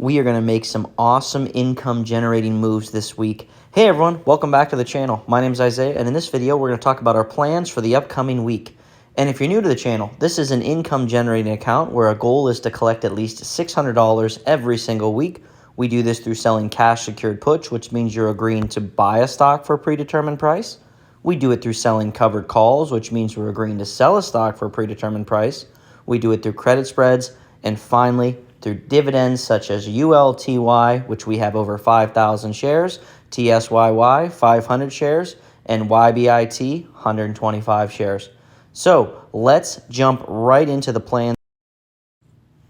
we are going to make some awesome income generating moves this week. Hey everyone, welcome back to the channel. My name is Isaiah, and in this video we're going to talk about our plans for the upcoming week. And if you're new to the channel, this is an income generating account where our goal is to collect at least $600 every single week. We do this through selling cash secured puts, which means you're agreeing to buy a stock for a predetermined price. We do it through selling covered calls, which means we're agreeing to sell a stock for a predetermined price. We do it through credit spreads, and finally through dividends such as ULTY, which we have over 5,000 shares, TSYY, 500 shares, and YBIT, 125 shares. So let's jump right into the plan.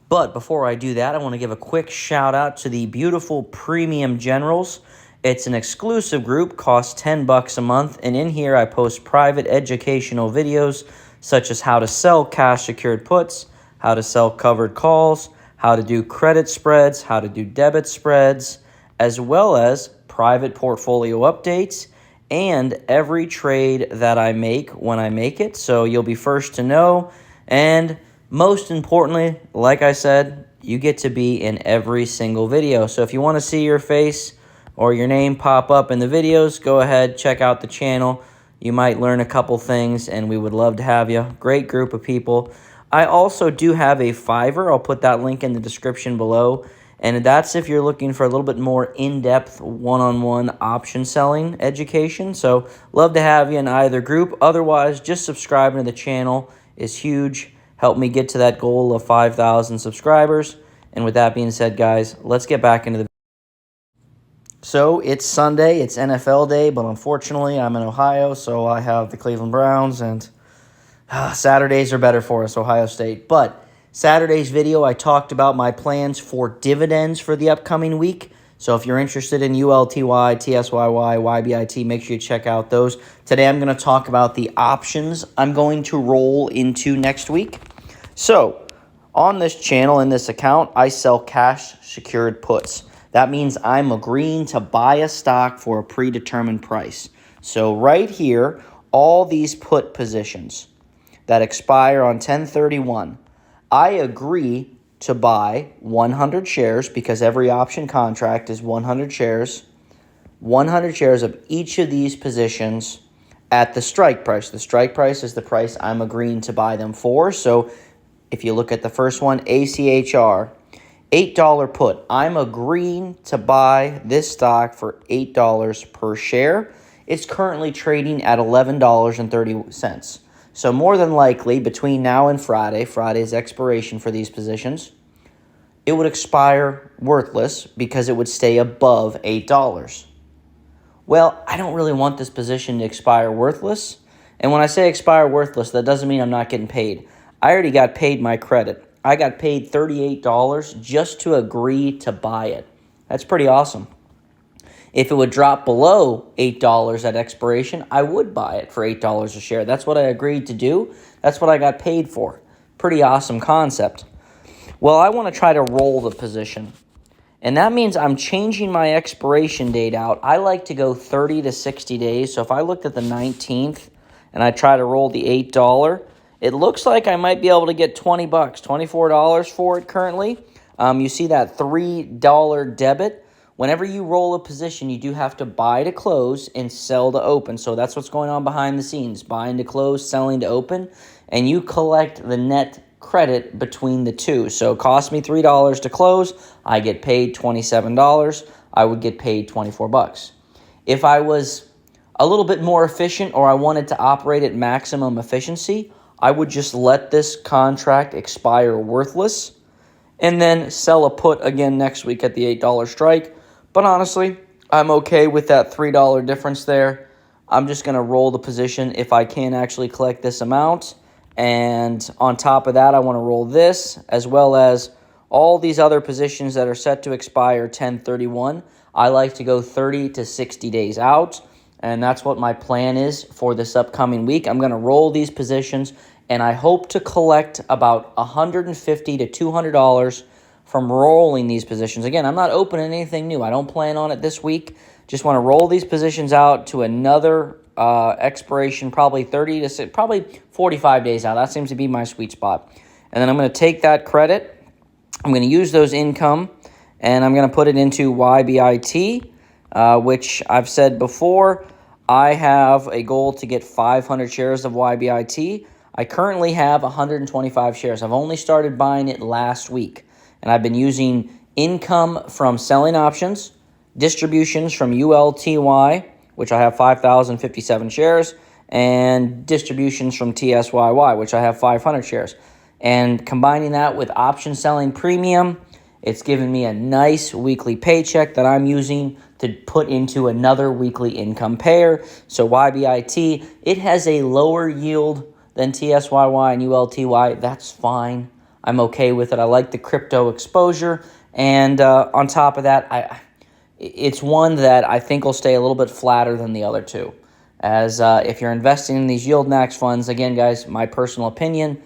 But before I do that, I want to give a quick shout out to the beautiful Premium Generals. It's an exclusive group, costs $10 a month, and in here I post private educational videos such as how to sell cash secured puts, how to sell covered calls, how to do credit spreads, how to do debit spreads, as well as private portfolio updates and every trade that I make when I make it. So you'll be first to know, and most importantly, like I said, you get to be in every single video. So if you want to see your face or your name pop up in the videos, go ahead, check out the channel. You might learn a couple things, and we would love to have you. Great group of people. I also do have a Fiverr. I'll put that link in the description below. And that's if you're looking for a little bit more in-depth one-on-one option selling education. So love to have you in either group. Otherwise, just subscribing to the channel is huge. Help me get to that goal of 5,000 subscribers. And with that being said, guys, let's get back into the video. So it's Sunday, it's NFL day, but unfortunately I'm in Ohio, so I have the Cleveland Browns, and Saturdays are better for us, Ohio State. But Saturday's video, I talked about my plans for dividends for the upcoming week. So if you're interested in ULTY, TSYY, YBIT, make sure you check out those. Today I'm going to talk about the options I'm going to roll into next week. So on this channel, in this account, I sell cash secured puts. That means I'm agreeing to buy a stock for a predetermined price. So right here, all these put positions that expire on 10/31, I agree to buy 100 shares because every option contract is 100 shares. 100 shares of each of these positions at the strike price. The strike price is the price I'm agreeing to buy them for. So if you look at the first one, ACHR, $8 put. I'm agreeing to buy this stock for $8 per share. It's currently trading at $11.30. So more than likely, between now and Friday's expiration for these positions, it would expire worthless because it would stay above $8. Well, I don't really want this position to expire worthless. And when I say expire worthless, that doesn't mean I'm not getting paid. I already got paid my credit. I got paid $38 just to agree to buy it. That's pretty awesome. If it would drop below $8 at expiration, I would buy it for $8 a share. That's what I agreed to do. That's what I got paid for. Pretty awesome concept. Well, I want to try to roll the position. And that means I'm changing my expiration date out. I like to go 30 to 60 days. So if I looked at the 19th and I try to roll the $8, it looks like I might be able to get $20, $24 for it currently. You see that $3 debit. Whenever you roll a position, you do have to buy to close and sell to open. So that's what's going on behind the scenes. Buying to close, selling to open. And you collect the net credit between the two. So it cost me $3 to close. I get paid $27. I would get paid $24. If I was a little bit more efficient or I wanted to operate at maximum efficiency, I would just let this contract expire worthless and then sell a put again next week at the $8 strike. But honestly, I'm okay with that $3 difference there. I'm just going to roll the position if I can actually collect this amount. And on top of that, I want to roll this as well as all these other positions that are set to expire 10/31. I like to go 30 to 60 days out. And that's what my plan is for this upcoming week. I'm going to roll these positions, and I hope to collect about $150 to $200 from rolling these positions. Again, I'm not opening anything new. I don't plan on it this week. Just want to roll these positions out to another expiration, probably 45 days out. That seems to be my sweet spot. And then I'm going to take that credit. I'm going to use those income and I'm going to put it into YBIT, which I've said before, I have a goal to get 500 shares of YBIT. I currently have 125 shares. I've only started buying it last week, and I've been using income from selling options, distributions from ULTY, which I have 5,057 shares, and distributions from TSYY, which I have 500 shares. And combining that with option selling premium, it's given me a nice weekly paycheck that I'm using to put into another weekly income pair. So YBIT, it has a lower yield than TSYY and ULTY. That's fine. I'm okay with it. I like the crypto exposure. And on top of that, it's one that I think will stay a little bit flatter than the other two. As if you're investing in these yield max funds, again, guys, my personal opinion,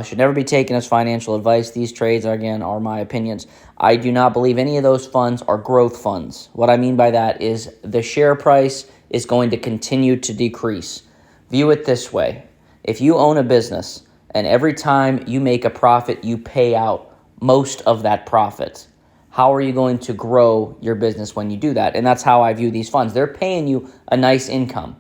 should never be taken as financial advice. These trades, again, are my opinions. I do not believe any of those funds are growth funds. What I mean by that is the share price is going to continue to decrease. View it this way. If you own a business and every time you make a profit, you pay out most of that profit, how are you going to grow your business when you do that? And that's how I view these funds. They're paying you a nice income.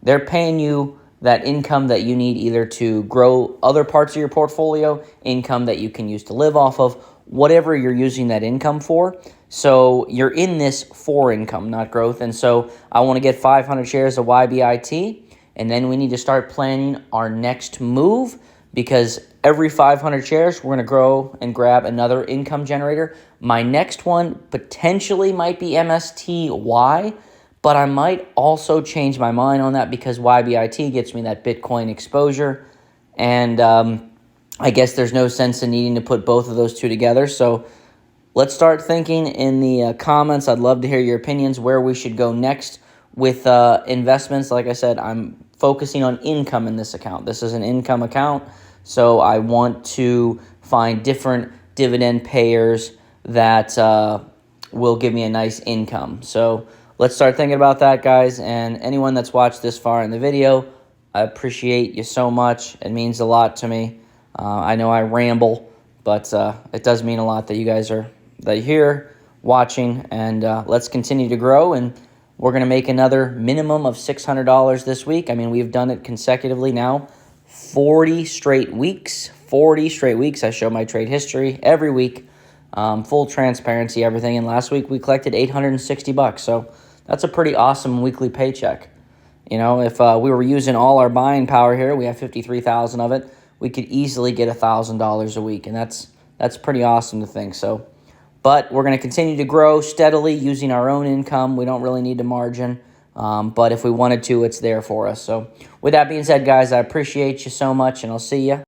They're paying you that income that you need either to grow other parts of your portfolio, income that you can use to live off of, whatever you're using that income for. So you're in this for income, not growth. And so I want to get 500 shares of YBIT, and then we need to start planning our next move, because every 500 shares, we're going to grow and grab another income generator. My next one potentially might be MSTY, but I might also change my mind on that because YBIT gets me that Bitcoin exposure. And I guess there's no sense in needing to put both of those two together. So let's start thinking in the comments. I'd love to hear your opinions where we should go next with investments. Like I said, I'm focusing on income in this account. This is an income account, so I want to find different dividend payers that will give me a nice income. So let's start thinking about that, guys. And anyone that's watched this far in the video, I appreciate you so much. It means a lot to me. I know I ramble, but it does mean a lot that you guys are here watching. And let's continue to grow. And we're going to make another minimum of $600 this week. I mean, we've done it consecutively now, 40 straight weeks. 40 straight weeks. I show my trade history every week. Full transparency, everything. And last week we collected $860. So that's a pretty awesome weekly paycheck. You know, if we were using all our buying power here, we have 53,000 of it, we could easily get $1,000 a week. And that's pretty awesome to think. So, but we're going to continue to grow steadily using our own income. We don't really need to margin. But if we wanted to, it's there for us. So with that being said, guys, I appreciate you so much, and I'll see you